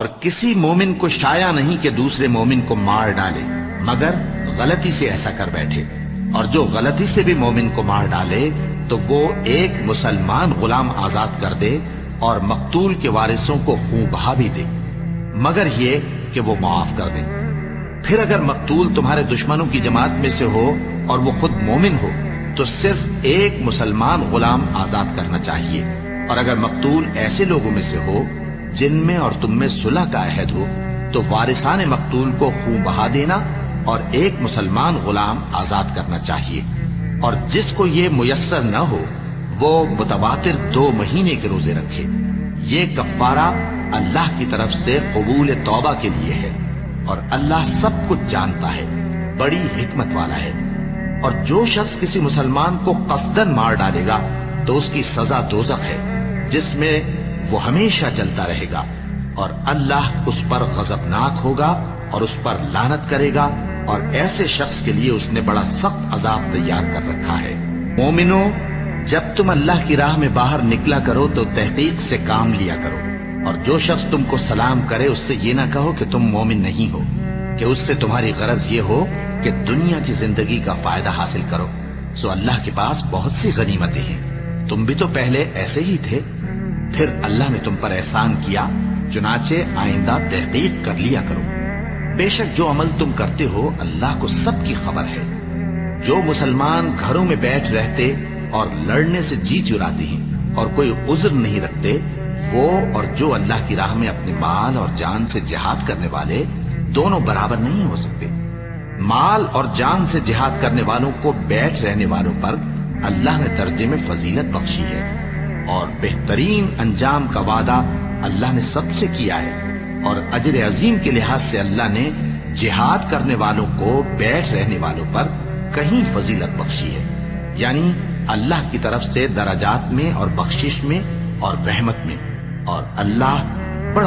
اور کسی مومن کو شایع نہیں کہ دوسرے مومن کو مار ڈالے مگر غلطی سے ایسا کر بیٹھے، اور جو غلطی سے بھی مومن کو مار ڈالے تو وہ ایک مسلمان غلام آزاد کر دے اور مقتول کے وارثوں کو خون بہا بھی دے، مگر یہ کہ وہ معاف کر دیں۔ پھر اگر مقتول تمہارے دشمنوں کی جماعت میں سے ہو اور وہ خود مومن ہو تو صرف ایک مسلمان غلام آزاد کرنا چاہیے، اور اگر مقتول ایسے لوگوں میں سے ہو جن میں اور تم میں صلح کا عہد ہو تو وارثان مقتول کو خون بہا دینا اور ایک مسلمان غلام آزاد کرنا چاہیے، اور جس کو یہ میسر نہ ہو وہ متواتر 2 مہینے کے روزے رکھے۔ یہ کفارہ اللہ کی طرف سے قبول توبہ کے لیے ہے، اور اللہ سب کچھ جانتا ہے، بڑی حکمت والا ہے۔ اور جو شخص کسی مسلمان کو قصدن مار ڈالے گا تو اس کی سزا دوزخ ہے، جس میں وہ ہمیشہ جلتا رہے گا، اور اللہ اس پر غضبناک ہوگا اور اس پر لعنت کرے گا، اور ایسے شخص کے لیے اس نے بڑا سخت عذاب تیار کر رکھا ہے۔ مومنو، جب تم اللہ کی راہ میں باہر نکلا کرو تو تحقیق سے کام لیا کرو، اور جو شخص تم کو سلام کرے اس سے یہ نہ کہو کہ تم مومن نہیں ہو، کہ اس سے تمہاری غرض یہ ہو کہ دنیا کی زندگی کا فائدہ حاصل کرو، سو اللہ کے پاس بہت سی غنیمتیں ہیں، تم بھی تو پہلے ایسے ہی تھے، پھر اللہ نے تم پر احسان کیا، چنانچہ آئندہ تحقیق کر لیا کرو۔ بے شک جو عمل تم کرتے ہو اللہ کو سب کی خبر ہے۔ جو مسلمان گھروں میں بیٹھ رہتے اور لڑنے سے جی چراتے ہیں اور کوئی عذر نہیں رکھتے، وہ اور جو اللہ کی راہ میں اپنے مال اور جان سے جہاد کرنے والے دونوں برابر نہیں ہو سکتے۔ مال اور جان سے جہاد کرنے والوں کو بیٹھ رہنے والوں پر اللہ نے درجے میں فضیلت بخشی ہے، اور بہترین انجام کا وعدہ اللہ نے سب سے کیا ہے، اور اجر عظیم کے لحاظ سے اللہ نے جہاد کرنے والوں کو بیٹھ رہنے والوں پر کہیں فضیلت بخشی ہے، یعنی اللہ کی طرف سے درجات میں اور بخشش میں اور رحمت میں، اور اللہ